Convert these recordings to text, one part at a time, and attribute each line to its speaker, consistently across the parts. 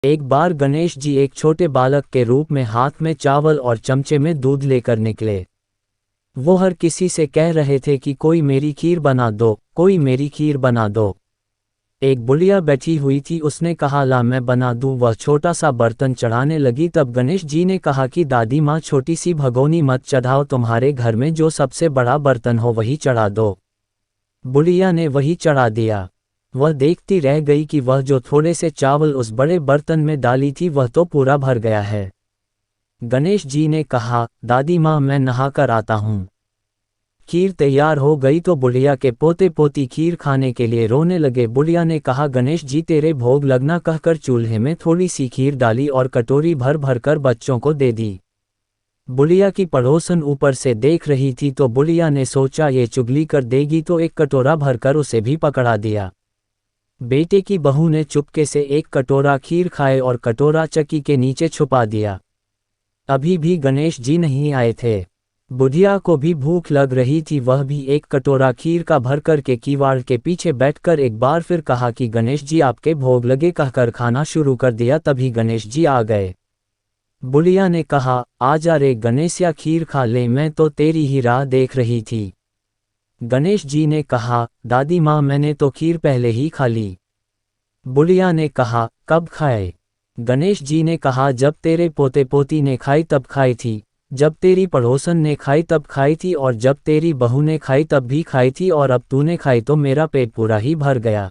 Speaker 1: एक बार गणेश जी एक छोटे बालक के रूप में हाथ में चावल और चमचे में दूध लेकर निकले। वो हर किसी से कह रहे थे कि कोई मेरी खीर बना दो, कोई मेरी खीर बना दो। एक बुढ़िया बैठी हुई थी, उसने कहा ला मैं बना दूं। वह छोटा सा बर्तन चढ़ाने लगी, तब गणेश जी ने कहा कि दादी माँ छोटी सी भगोनी मत चढ़ाओ, तुम्हारे घर में जो सबसे बड़ा बर्तन हो वही चढ़ा दो। बुढ़िया ने वही चढ़ा दिया। वह देखती रह गई कि वह जो थोड़े से चावल उस बड़े बर्तन में डाली थी वह तो पूरा भर गया है। गणेश जी ने कहा दादी माँ मैं नहाकर आता हूँ। खीर तैयार हो गई तो बुढ़िया के पोते पोती खीर खाने के लिए रोने लगे। बुढ़िया ने कहा गणेश जी तेरे भोग लगना कहकर चूल्हे में थोड़ी सी खीर डाली और कटोरी भर भर कर बच्चों को दे दी। बुढ़िया की पड़ोसन ऊपर से देख रही थी तो बुढ़िया ने सोचा ये चुगली कर देगी, तो एक कटोरा भरकर उसे भी पकड़ा दिया। बेटे की बहू ने चुपके से एक कटोरा खीर खाए और कटोरा चक्की के नीचे छुपा दिया। अभी भी गणेश जी नहीं आए थे। बुढ़िया को भी भूख लग रही थी, वह भी एक कटोरा खीर का भर कर के किवाड़ के पीछे बैठकर एक बार फिर कहा कि गणेश जी आपके भोग लगे कहकर खाना शुरू कर दिया। तभी गणेश जी आ गए। बुढ़िया ने कहा आजा रे गणेशिया खीर खा ले, मैं तो तेरी ही राह देख रही थी। गणेश जी ने कहा दादी माँ मैंने तो खीर पहले ही खा ली। बुढ़िया ने कहा कब खाए? गणेश जी ने कहा जब तेरे पोते पोती ने खाई तब खाई थी, जब तेरी पड़ोसन ने खाई तब खाई थी, और जब तेरी बहू ने खाई तब भी खाई थी, और अब तूने खाई तो मेरा पेट पूरा ही भर गया।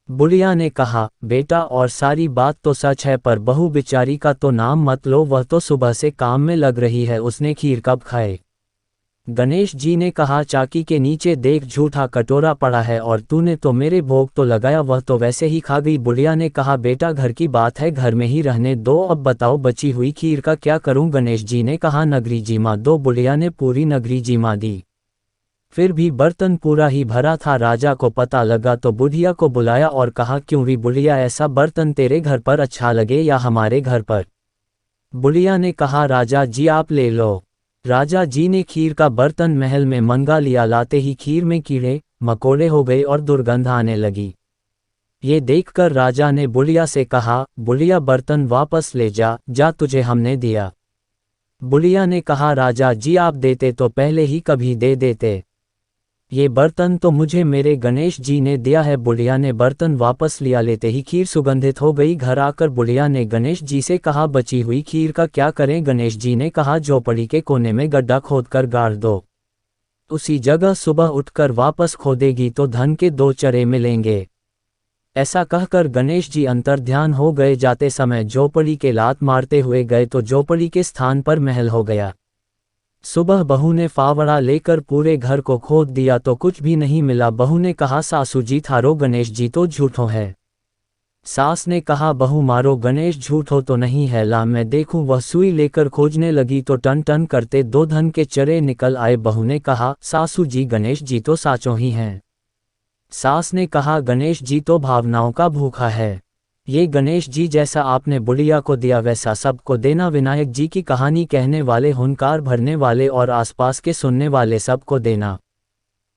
Speaker 1: बुढ़िया ने कहा बेटा और सारी बात तो सच है, पर बहू बेचारी का तो नाम मत लो, वह तो सुबह से काम में लग रही है, उसने खीर कब खाए? गणेश जी ने कहा चाकी के नीचे देख झूठा कटोरा पड़ा है, और तूने तो मेरे भोग तो लगाया, वह तो वैसे ही खा गई। बुढ़िया ने कहा बेटा घर की बात है, घर में ही रहने दो, अब बताओ बची हुई खीर का क्या करूं? गणेश जी ने कहा नगरी जीमा दो। बुढ़िया ने पूरी नगरी जीमा दी। फिर भी बर्तन पूरा ही भरा था। राजा को पता लगा तो बुढ़िया को बुलाया और कहा क्यों री बुढ़िया, ऐसा बर्तन तेरे घर पर अच्छा लगे या हमारे घर पर? बुढ़िया ने कहा राजा जी आप ले लो। राजा जी ने खीर का बर्तन महल में मंगा लिया। लाते ही खीर में कीड़े मकोड़े हो गए और दुर्गंध आने लगी। ये देखकर राजा ने बुढ़िया से कहा बुढ़िया बर्तन वापस ले जा, जा तुझे हमने दिया। बुढ़िया ने कहा राजा जी आप देते तो पहले ही कभी दे देते, ये बर्तन तो मुझे मेरे गणेश जी ने दिया है। बुढ़िया ने बर्तन वापस लिया। लेते ही खीर सुगंधित हो गई। घर आकर बुढ़िया ने गणेश जी से कहा बची हुई खीर का क्या करें? गणेश जी ने कहा झोपड़ी के कोने में गड्ढा खोदकर गाड़ दो, उसी जगह सुबह उठकर वापस खोदेगी तो धन के 2 चरे मिलेंगे। ऐसा कहकर गणेश जी अंतर्ध्यान हो गए। जाते समय झोपड़ी के लात मारते हुए गए तो झोपड़ी के स्थान पर महल हो गया। सुबह बहू ने फावड़ा लेकर पूरे घर को खोद दिया तो कुछ भी नहीं मिला। बहू ने कहा सासू जी थारो गणेश जी तो झूठो है। सास ने कहा बहू मारो गणेश झूठो तो नहीं है, ला मैं देखूं। वह सुई लेकर खोजने लगी तो टन टन करते 2 धन के चरे निकल आए। बहू ने कहा सासू जी गणेश जी तो साचो ही हैं। सास ने कहा गणेश जी तो भावनाओं का भूखा है, ये गणेश जी जैसा आपने बुढ़िया को दिया वैसा सबको देना। विनायक जी की कहानी कहने वाले, हुनकार भरने वाले और आसपास के सुनने वाले सबको देना।